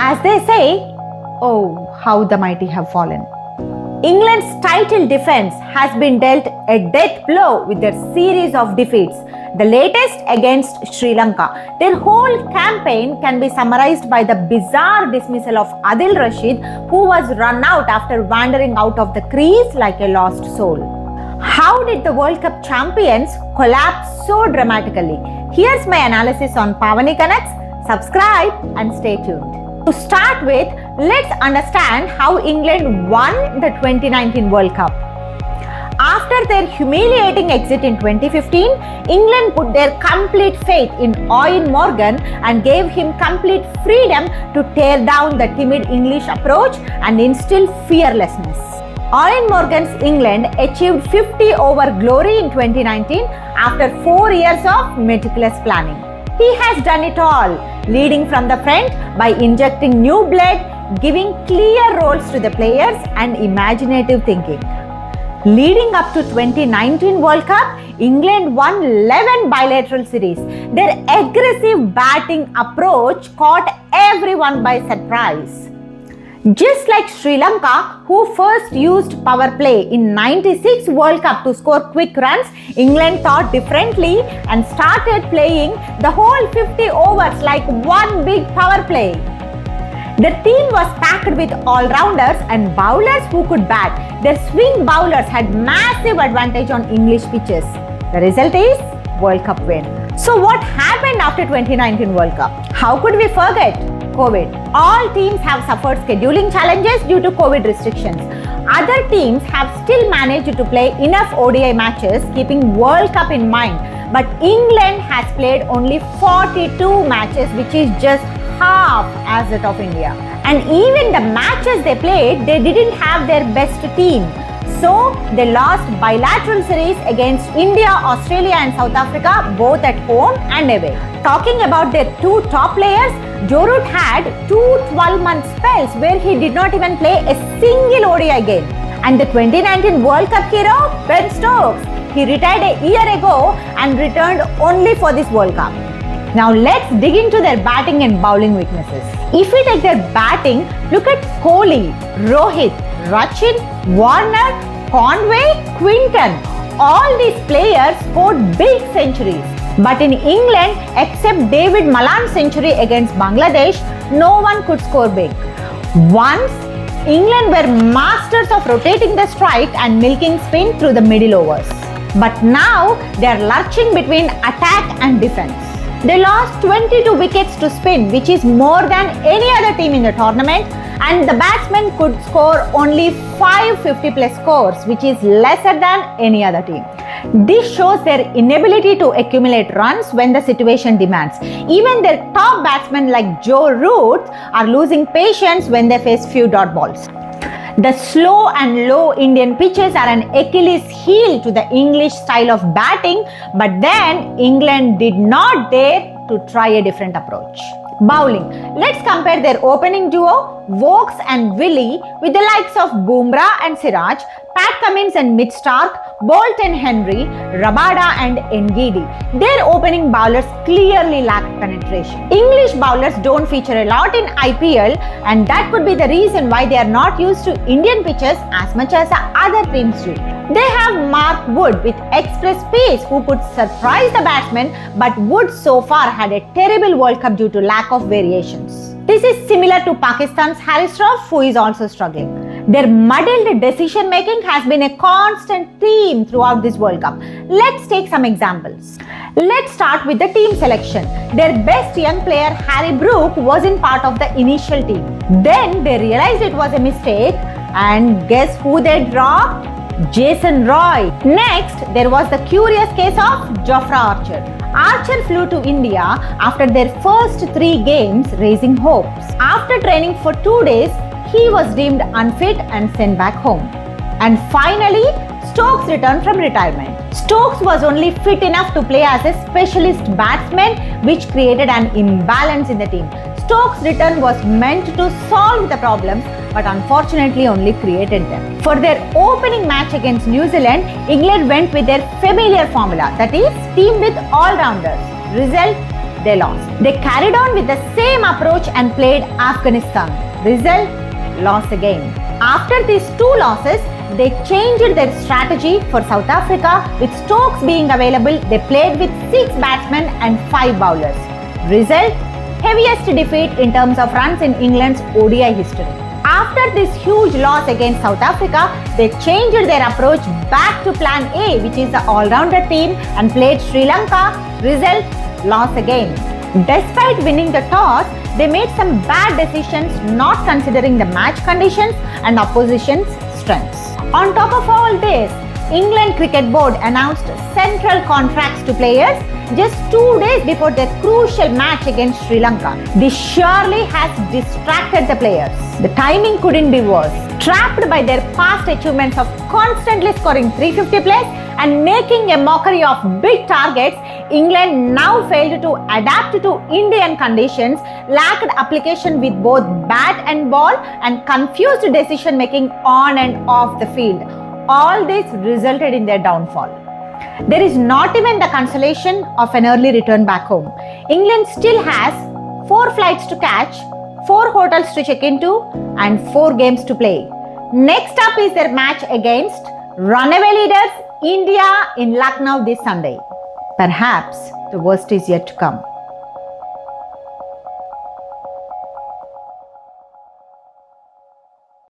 As they say, oh, how the mighty have fallen. England's title defense has been dealt a death blow with their series of defeats, the latest against Sri Lanka. Their whole campaign can be summarized by the bizarre dismissal of Adil Rashid, who was run out after wandering out of the crease like a lost soul. How did the World Cup champions collapse so dramatically? Here's my analysis on Pavani Connects. Subscribe and stay tuned. To start with, let's understand how England won the 2019 World Cup. After their humiliating exit in 2015, England put their complete faith in Eoin Morgan and gave him complete freedom to tear down the timid English approach and instill fearlessness. Eoin Morgan's England achieved 50-over glory in 2019 after 4 years of meticulous planning. He has done it all, leading from the front by injecting new blood, giving clear roles to the players and imaginative thinking. Leading up to 2019 World Cup, England won 11 bilateral series. Their aggressive batting approach caught everyone by surprise. Just like Sri Lanka, who first used power play in 96 World Cup to score quick runs, England thought differently and started playing the whole 50 overs like one big power play. The team was packed with all-rounders and bowlers who could bat. Their swing bowlers had massive advantage on English pitches. The result is World Cup win. So what happened after 2019 World Cup? How could we forget? COVID. All teams have suffered scheduling challenges due to COVID restrictions. Other teams have still managed to play enough ODI matches keeping World Cup in mind. But England has played only 42 matches, which is just half as that of India. And even the matches they played, they didn't have their best team. So they lost bilateral series against India, Australia and South Africa, both at home and away. Talking about their two top players, Joe Root had two 12-month spells where he did not even play a single ODI game. And the 2019 World Cup hero, Ben Stokes, he retired a year ago and returned only for this World Cup. Now let's dig into their batting and bowling weaknesses. If we take their batting, look at Kohli, Rohit, Rachin, Warner, Conway, Quinton. All these players scored big centuries. But in England, except David Malan's century against Bangladesh, no one could score big. Once, England were masters of rotating the strike and milking spin through the middle overs. But now, they are lurching between attack and defense. They lost 22 wickets to spin, which is more than any other team in the tournament, and the batsmen could score only 5 50-plus scores, which is lesser than any other team. This shows their inability to accumulate runs when the situation demands. Even their top batsmen like Joe Root are losing patience when they face few dot balls. The slow and low Indian pitches are an Achilles heel to the English style of batting, but then England did not dare to try a different approach. Bowling. Let's compare their opening duo, Vokes and Willie, with the likes of Bumrah and Siraj, Pat Cummins and Mitch Starc, Bolt and Henry, Rabada and Ngidi. Their opening bowlers clearly lack penetration. English bowlers don't feature a lot in IPL, and that could be the reason why they are not used to Indian pitches as much as other teams do. They have Mark Wood with express pace who could surprise the batsmen, but Wood so far had a terrible World Cup due to lack of variations. This is similar to Pakistan's Haris Rauf, who is also struggling. Their muddled decision making has been a constant theme throughout this World Cup. Let's take some examples. Let's start with the team selection. Their best young player Harry Brook wasn't part of the initial team. Then they realized it was a mistake, and guess who they dropped? Jason Roy. Next, there was the curious case of Jofra Archer. Archer flew to India after their first 3 games, raising hopes. After training for 2 days, he was deemed unfit and sent back home. And finally, Stokes returned from retirement. Stokes was only fit enough to play as a specialist batsman, which created an imbalance in the team. Stokes' return was meant to solve the problems, but unfortunately only created them. For their opening match against New Zealand, England went with their familiar formula, that is, team with all-rounders. Result, they lost. They carried on with the same approach and played Afghanistan. Result? Loss again. After these two losses, they changed their strategy for South Africa. With Stokes being available, they played with 6 batsmen and 5 bowlers. Result? Heaviest defeat in terms of runs in England's ODI history. After this huge loss against South Africa, they changed their approach back to plan A, which is the all-rounder team, and played Sri Lanka. Result? Loss again. Despite winning the toss, they made some bad decisions, not considering the match conditions and opposition's strengths. On top of all this, England Cricket Board announced central contracts to players just 2 days before their crucial match against Sri Lanka. This surely has distracted the players. The timing couldn't be worse. Trapped by their past achievements of constantly scoring 350 plus and making a mockery of big targets, England now failed to adapt to Indian conditions, lacked application with both bat and ball, and confused decision making on and off the field. All this resulted in their downfall. There is not even the consolation of an early return back home. England still has 4 flights to catch, 4 hotels to check into, and 4 games to play. Next up is their match against runaway leaders India in Lucknow this Sunday. Perhaps the worst is yet to come.